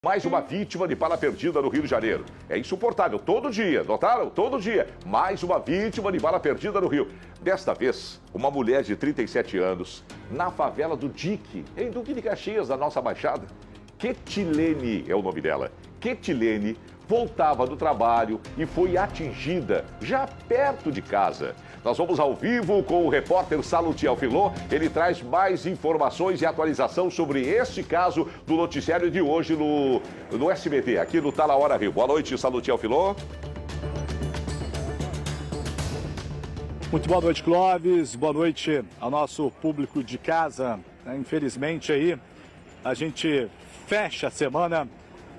Mais uma vítima de bala perdida no Rio de Janeiro. É insuportável, todo dia, notaram? Todo dia. Mais uma vítima de bala perdida no Rio. Desta vez, uma mulher de 37 anos, na favela do Dique, em Duque de Caxias, na nossa Baixada. Ketilene é o nome dela. Ketilene voltava do trabalho e foi atingida já perto de casa. Nós vamos ao vivo com o repórter Salutiel Filó. Ele traz mais informações e atualização sobre este caso do noticiário de hoje no SBT, aqui no Tá Na Hora Rio. Boa noite, Salutiel Filó. Muito boa noite, Clóvis. Boa noite ao nosso público de casa. Infelizmente aí, a gente fecha a semana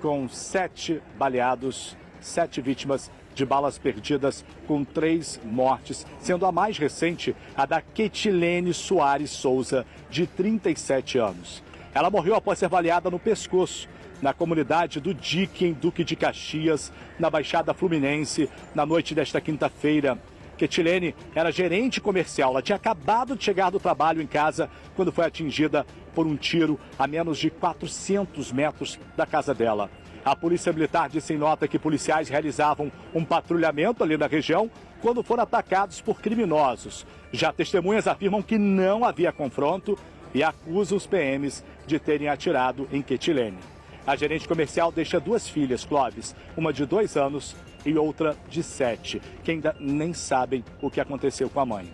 com 7 baleados, 7 vítimas de balas perdidas, com 3 mortes, sendo a mais recente a da Ketilene Soares Souza, de 37 anos. Ela morreu após ser baleada no pescoço, na comunidade do Dique, em Duque de Caxias, na Baixada Fluminense, na noite desta quinta-feira. Ketilene era gerente comercial. Ela tinha acabado de chegar do trabalho em casa quando foi atingida por um tiro a menos de 400 metros da casa dela. A Polícia Militar disse em nota que policiais realizavam um patrulhamento ali na região quando foram atacados por criminosos. Já testemunhas afirmam que não havia confronto e acusam os PMs de terem atirado em Ketilene. A gerente comercial deixa 2 filhas, Clóvis, uma de 2 anos e outra de 7, que ainda nem sabem o que aconteceu com a mãe.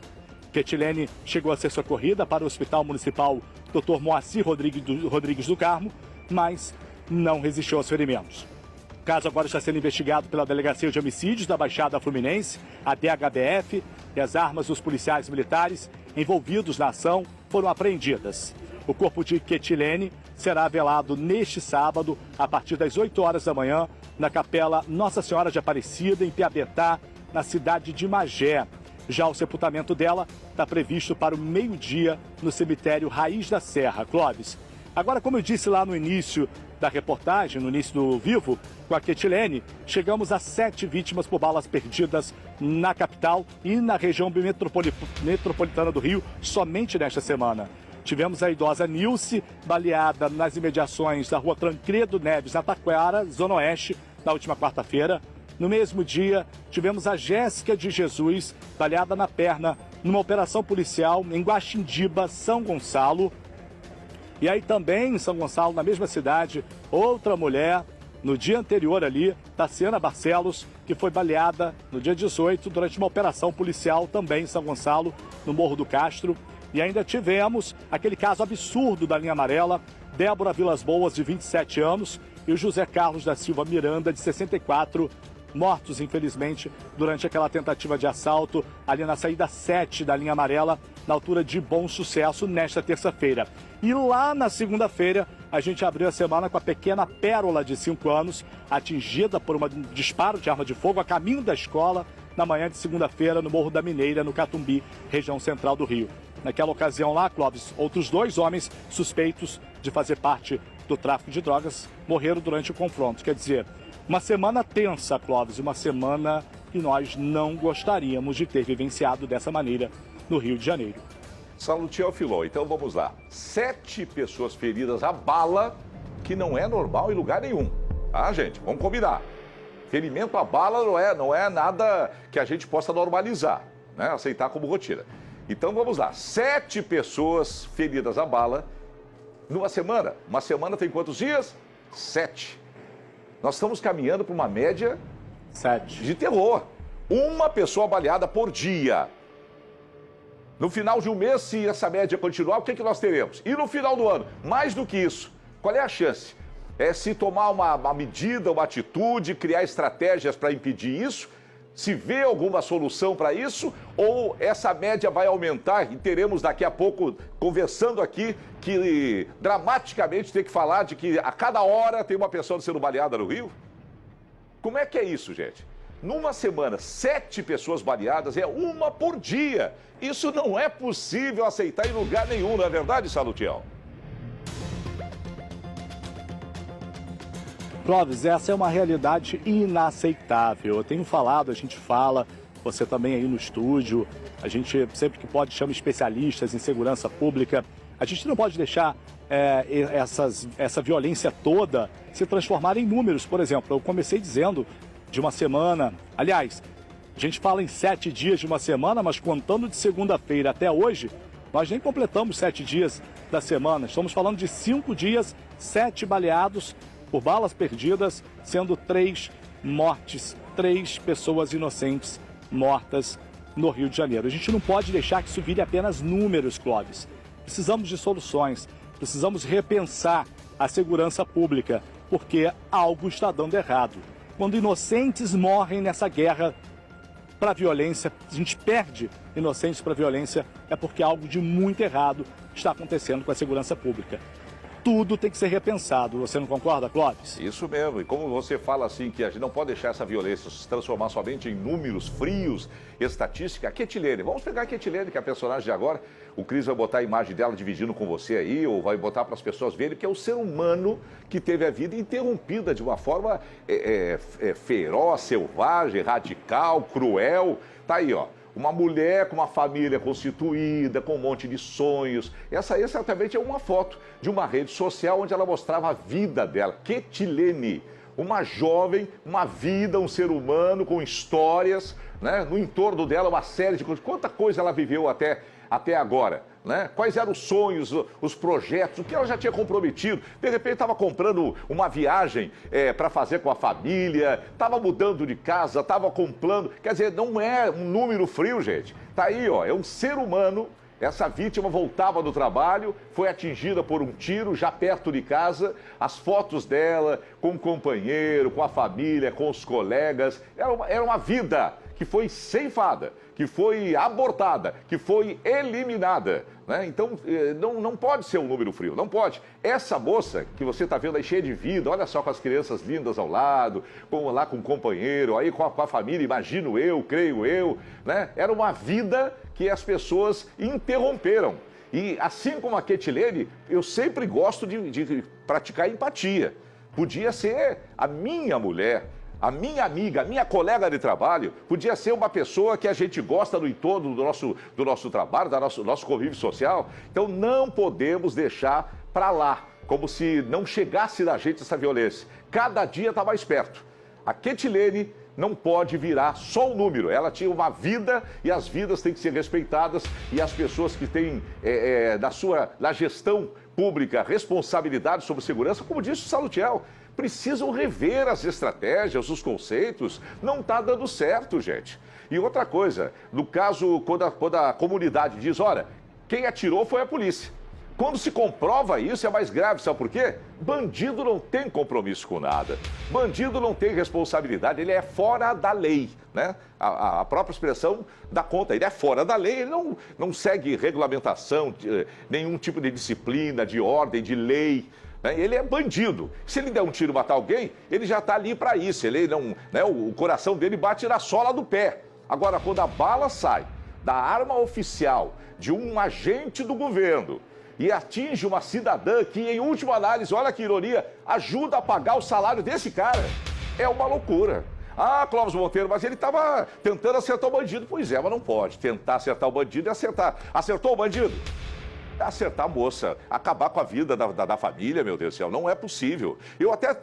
Ketilene chegou a ser socorrida para o Hospital Municipal Dr. Moacir Rodrigues do Carmo, mas não resistiu aos ferimentos. O caso agora está sendo investigado pela Delegacia de Homicídios da Baixada Fluminense, a DHBF, e as armas dos policiais militares envolvidos na ação foram apreendidas. O corpo de Ketilene será velado neste sábado, a partir das 8 horas da manhã, na Capela Nossa Senhora de Aparecida, em Piabetá, na cidade de Magé. Já o sepultamento dela está previsto para o meio-dia no cemitério Raiz da Serra, Clóvis. Agora, como eu disse lá no início da reportagem, no início do vivo, com a Ketilene, chegamos a 7 vítimas por balas perdidas na capital e na região metropolitana do Rio, somente nesta semana. Tivemos a idosa Nilce, baleada nas imediações da rua Tancredo Neves, na Taquara, Zona Oeste, na última quarta-feira. No mesmo dia, tivemos a Jéssica de Jesus, baleada na perna, numa operação policial em Guaxindiba, São Gonçalo. E aí também em São Gonçalo, na mesma cidade, outra mulher, no dia anterior ali, Tassiana Barcelos, que foi baleada no dia 18, durante uma operação policial também em São Gonçalo, no Morro do Castro. E ainda tivemos aquele caso absurdo da linha amarela, Débora Vilas Boas, de 27 anos, e o José Carlos da Silva Miranda, de 64, mortos, infelizmente, durante aquela tentativa de assalto ali na saída 7 da linha amarela, na altura de Bom Sucesso, nesta terça-feira. E lá na segunda-feira, a gente abriu a semana com a pequena Pérola, de 5 anos, atingida por um disparo de arma de fogo a caminho da escola, na manhã de segunda-feira, no Morro da Mineira, no Catumbi, região central do Rio. Naquela ocasião lá, Clóvis, outros 2 homens suspeitos de fazer parte do tráfico de drogas morreram durante o confronto. Quer dizer, uma semana tensa, Clóvis, uma semana que nós não gostaríamos de ter vivenciado dessa maneira no Rio de Janeiro. Salutiel Filó, então vamos lá. 7 pessoas feridas a bala, que não é normal em lugar nenhum. Tá, gente? Vamos combinar. Ferimento a bala não é nada que a gente possa normalizar, né? Aceitar como rotina. Então vamos lá, 7 pessoas feridas a bala numa semana. Uma semana tem quantos dias? 7. Nós estamos caminhando para uma média 7 de terror. Uma pessoa baleada por dia. No final de um mês, se essa média continuar, o que nós teremos? E no final do ano, mais do que isso, qual é a chance? É se tomar uma medida, uma atitude, criar estratégias para impedir isso? Se vê alguma solução para isso, ou essa média vai aumentar e teremos daqui a pouco, conversando aqui, que dramaticamente tem que falar de que a cada hora tem uma pessoa sendo baleada no Rio? Como é que é isso, gente? Numa semana, 7 pessoas baleadas, é uma por dia. Isso não é possível aceitar em lugar nenhum, não é verdade, Salutiel? Clóvis, essa é uma realidade inaceitável. Eu tenho falado, a gente fala, você também aí no estúdio, a gente sempre que pode chama especialistas em segurança pública. A gente não pode deixar essa violência toda se transformar em números. Por exemplo, eu comecei dizendo de uma semana, aliás, a gente fala em 7 dias de uma semana, mas contando de segunda-feira até hoje, nós nem completamos 7 dias da semana. Estamos falando de 5 dias, 7 baleados por balas perdidas, sendo 3 mortes, 3 pessoas inocentes mortas no Rio de Janeiro. A gente não pode deixar que isso vire apenas números, Clóvis. Precisamos de soluções, precisamos repensar a segurança pública, porque algo está dando errado. Quando inocentes morrem nessa guerra para a violência, a gente perde inocentes para a violência, é porque algo de muito errado está acontecendo com a segurança pública. Tudo tem que ser repensado. Você não concorda, Clóvis? Isso mesmo. E como você fala assim, que a gente não pode deixar essa violência se transformar somente em números frios, estatística. A Ketilene, vamos pegar a Ketilene, que é a personagem de agora. O Cris vai botar a imagem dela dividindo com você aí, ou vai botar para as pessoas verem, que é o ser humano que teve a vida interrompida de uma forma feroz, selvagem, radical, cruel. Tá aí, ó. Uma mulher com uma família constituída, com um monte de sonhos. Essa aí certamente é uma foto de uma rede social onde ela mostrava a vida dela. Ketilene, uma jovem, uma vida, um ser humano com histórias, né? No entorno dela uma série de coisas. Quanta coisa ela viveu até agora, né? Quais eram os sonhos, os projetos, o que ela já tinha comprometido. De repente estava comprando uma viagem para fazer com a família, estava mudando de casa, estava comprando. Quer dizer, não é um número frio, gente. Tá aí, ó, é um ser humano. Essa vítima voltava do trabalho, foi atingida por um tiro já perto de casa. As fotos dela com o companheiro, com a família, com os colegas. Era uma vida que foi ceifada, que foi abortada, que foi eliminada, né? Então, não pode ser um número frio, não pode. Essa moça que você está vendo aí cheia de vida, olha só, com as crianças lindas ao lado, lá com o companheiro, aí com a família, imagino eu, creio eu, né? Era uma vida que as pessoas interromperam. E assim como a Ketilene, eu sempre gosto de praticar empatia. Podia ser a minha mulher, a minha amiga, a minha colega de trabalho, podia ser uma pessoa que a gente gosta do entorno do nosso trabalho, do nosso convívio social. Então não podemos deixar para lá, como se não chegasse da gente essa violência. Cada dia está mais perto. A Ketilene não pode virar só um número. Ela tinha uma vida e as vidas têm que ser respeitadas, e as pessoas que têm na gestão pública responsabilidade sobre segurança, como disse o Salutiel, precisam rever as estratégias, os conceitos. Não está dando certo, gente. E outra coisa, no caso, quando a comunidade diz, olha, quem atirou foi a polícia. Quando se comprova isso, é mais grave, sabe por quê? Bandido não tem compromisso com nada. Bandido não tem responsabilidade, ele é fora da lei, né? A própria expressão dá conta, ele é fora da lei, ele não segue regulamentação, nenhum tipo de disciplina, de ordem, de lei. Ele é bandido. Se ele der um tiro e matar alguém, ele já está ali para isso. Ele não, né, o coração dele bate na sola do pé. Agora, quando a bala sai da arma oficial de um agente do governo e atinge uma cidadã que, em última análise, olha que ironia, ajuda a pagar o salário desse cara, é uma loucura. Ah, Clóvis Monteiro, mas ele estava tentando acertar o bandido. Pois é, mas não pode tentar acertar o bandido e acertar. Acertou o bandido? Acertar a moça, acabar com a vida da família, meu Deus do céu, não é possível. Eu até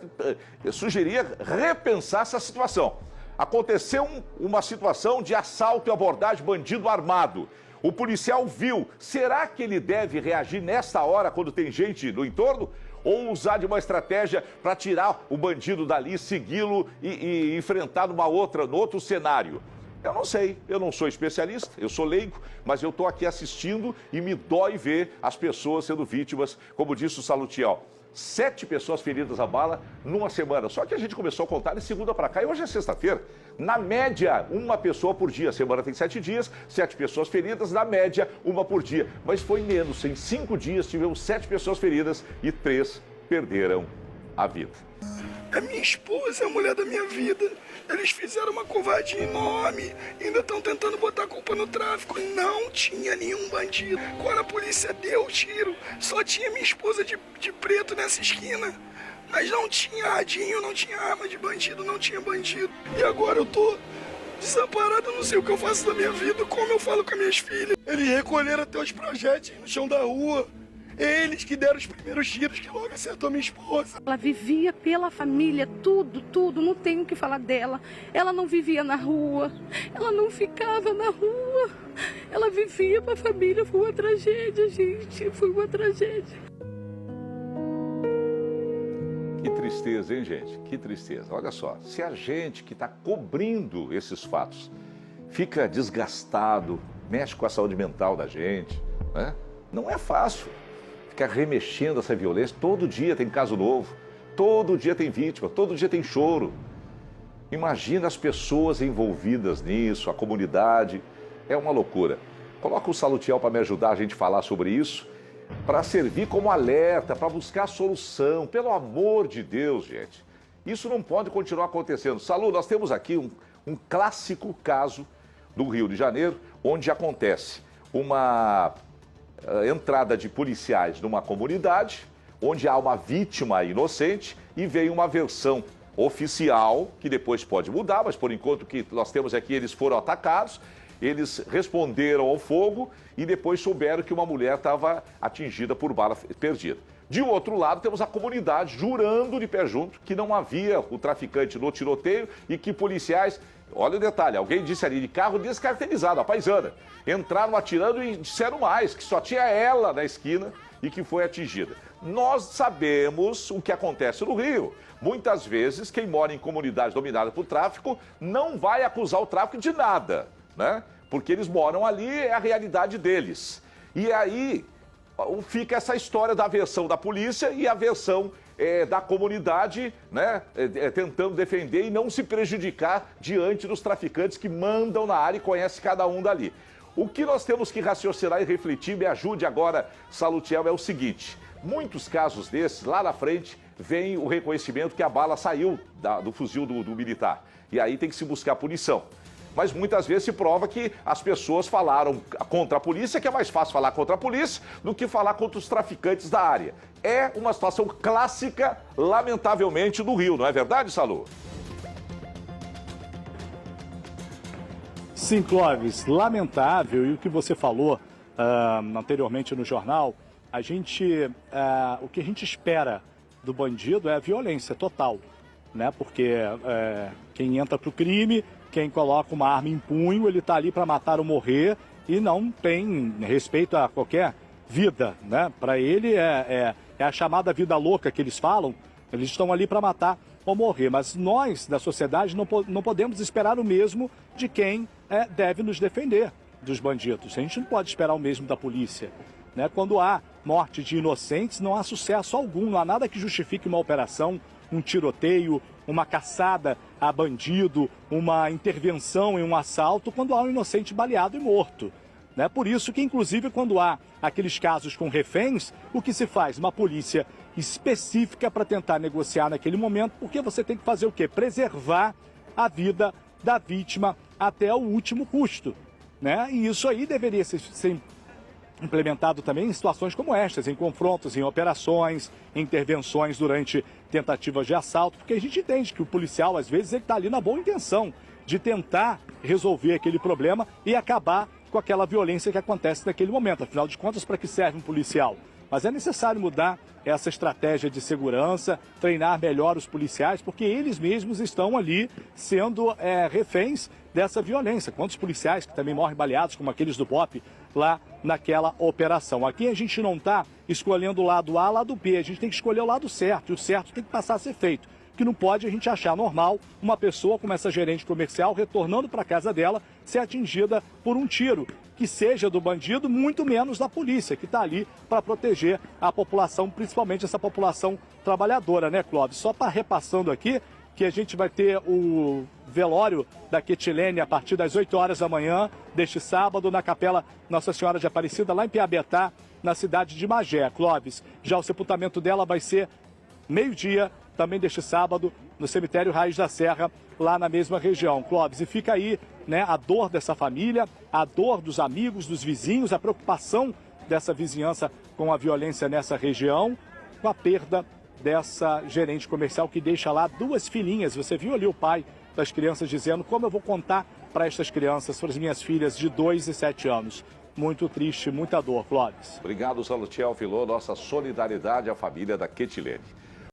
sugeria repensar essa situação. Aconteceu uma situação de assalto e abordagem, bandido armado. O policial viu. Será que ele deve reagir nesta hora, quando tem gente no entorno? Ou usar de uma estratégia para tirar o bandido dali, segui-lo e enfrentar no outro cenário? Eu não sei, eu não sou especialista, eu sou leigo, mas eu estou aqui assistindo e me dói ver as pessoas sendo vítimas, como disse o Salutiel. 7 pessoas feridas a bala numa semana. Só que a gente começou a contar de segunda para cá e hoje é sexta-feira. Na média, uma pessoa por dia. A semana tem 7 dias, 7 pessoas feridas, na média, uma por dia. Mas foi menos. Em 5 dias tivemos 7 pessoas feridas e 3 perderam a vida. A minha esposa é a mulher da minha vida. Eles fizeram uma covardia enorme. Ainda estão tentando botar a culpa no tráfico. Não tinha nenhum bandido. Quando a polícia deu o tiro, só tinha minha esposa de preto nessa esquina. Mas não tinha radinho, não tinha arma de bandido, não tinha bandido. E agora eu tô desamparado, não sei o que eu faço da minha vida, como eu falo com as minhas filhas. Eles recolheram até os projéteis no chão da rua. Eles que deram os primeiros tiros, que logo acertou minha esposa. Ela vivia pela família, tudo, não tenho o que falar dela. Ela não vivia na rua, ela não ficava na rua, ela vivia para a família. Foi uma tragédia, gente, foi uma tragédia. Que tristeza, hein, gente? Que tristeza. Olha só, se a gente que está cobrindo esses fatos fica desgastado, mexe com a saúde mental da gente, né? Não é fácil ficar remexendo essa violência. Todo dia tem caso novo, todo dia tem vítima, todo dia tem choro. Imagina as pessoas envolvidas nisso, a comunidade. É uma loucura. Coloca o Salutiel para me ajudar a gente falar sobre isso, para servir como alerta, para buscar solução. Pelo amor de Deus, gente. Isso não pode continuar acontecendo. Salu, nós temos aqui um clássico caso do Rio de Janeiro, onde acontece uma entrada de policiais numa comunidade, onde há uma vítima inocente e veio uma versão oficial, que depois pode mudar, mas por enquanto que nós temos aqui, eles foram atacados, eles responderam ao fogo e depois souberam que uma mulher estava atingida por bala perdida. De outro lado, temos a comunidade jurando de pé junto que não havia o traficante no tiroteio e que policiais... Olha o detalhe, alguém disse ali de carro descaracterizado, a paisana. Entraram atirando e disseram mais, que só tinha ela na esquina e que foi atingida. Nós sabemos o que acontece no Rio. Muitas vezes, quem mora em comunidade dominada por tráfico não vai acusar o tráfico de nada, né? Porque eles moram ali, é a realidade deles. E aí fica essa história da versão da polícia e a versão da comunidade, né, tentando defender e não se prejudicar diante dos traficantes que mandam na área e conhecem cada um dali. O que nós temos que raciocinar e refletir, me ajude agora, Salutiel, é o seguinte: muitos casos desses, lá na frente, vem o reconhecimento que a bala saiu do fuzil do militar. E aí tem que se buscar punição. Mas muitas vezes se prova que as pessoas falaram contra a polícia, que é mais fácil falar contra a polícia do que falar contra os traficantes da área. É uma situação clássica, lamentavelmente, do Rio, não é verdade, Salu? Sim, Clóvis, lamentável. E o que você falou anteriormente no jornal, o que a gente espera do bandido é a violência total, né? Porque quem entra para o crime, quem coloca uma arma em punho, ele está ali para matar ou morrer e não tem respeito a qualquer vida, né? Para ele é a chamada vida louca que eles falam, eles estão ali para matar ou morrer. Mas nós, da sociedade, não podemos esperar o mesmo de quem deve nos defender dos bandidos. A gente não pode esperar o mesmo da polícia, né? Quando há morte de inocentes, não há sucesso algum, não há nada que justifique uma operação, um tiroteio, uma caçada a bandido, uma intervenção em um assalto, quando há um inocente baleado e morto, né? Por isso que, inclusive, quando há aqueles casos com reféns, o que se faz? Uma polícia específica para tentar negociar naquele momento, porque você tem que fazer o quê? Preservar a vida da vítima até o último custo, né? E isso aí deveria ser implementado também em situações como estas, em confrontos, em operações, em intervenções durante tentativas de assalto, porque a gente entende que o policial, às vezes, ele está ali na boa intenção de tentar resolver aquele problema e acabar com aquela violência que acontece naquele momento. Afinal de contas, para que serve um policial? Mas é necessário mudar essa estratégia de segurança, treinar melhor os policiais, porque eles mesmos estão ali sendo reféns dessa violência. Quantos policiais que também morrem baleados, como aqueles do BOPE, lá naquela operação. Aqui a gente não está escolhendo o lado A, lado B, a gente tem que escolher o lado certo, e o certo tem que passar a ser feito. Que não pode a gente achar normal uma pessoa como essa gerente comercial retornando para a casa dela ser atingida por um tiro, que seja do bandido, muito menos da polícia, que está ali para proteger a população, principalmente essa população trabalhadora, né, Clóvis? Só para repassando aqui, que a gente vai ter o velório da Quetilene a partir das 8 horas da manhã deste sábado na Capela Nossa Senhora de Aparecida, lá em Piabetá, na cidade de Magé, Clóvis. Já o sepultamento dela vai ser meio-dia, também deste sábado, no cemitério Raiz da Serra, lá na mesma região, Clóvis. E fica aí, né, a dor dessa família, a dor dos amigos, dos vizinhos, a preocupação dessa vizinhança com a violência nessa região, com a perda dessa gerente comercial que deixa lá 2 filhinhas. Você viu ali o pai das crianças dizendo: como eu vou contar para estas crianças, para as minhas filhas de 2 e 7 anos? muito triste, muita dor, Clóvis. Obrigado, Salutiel Filô. Nossa solidariedade à família da Ketilene.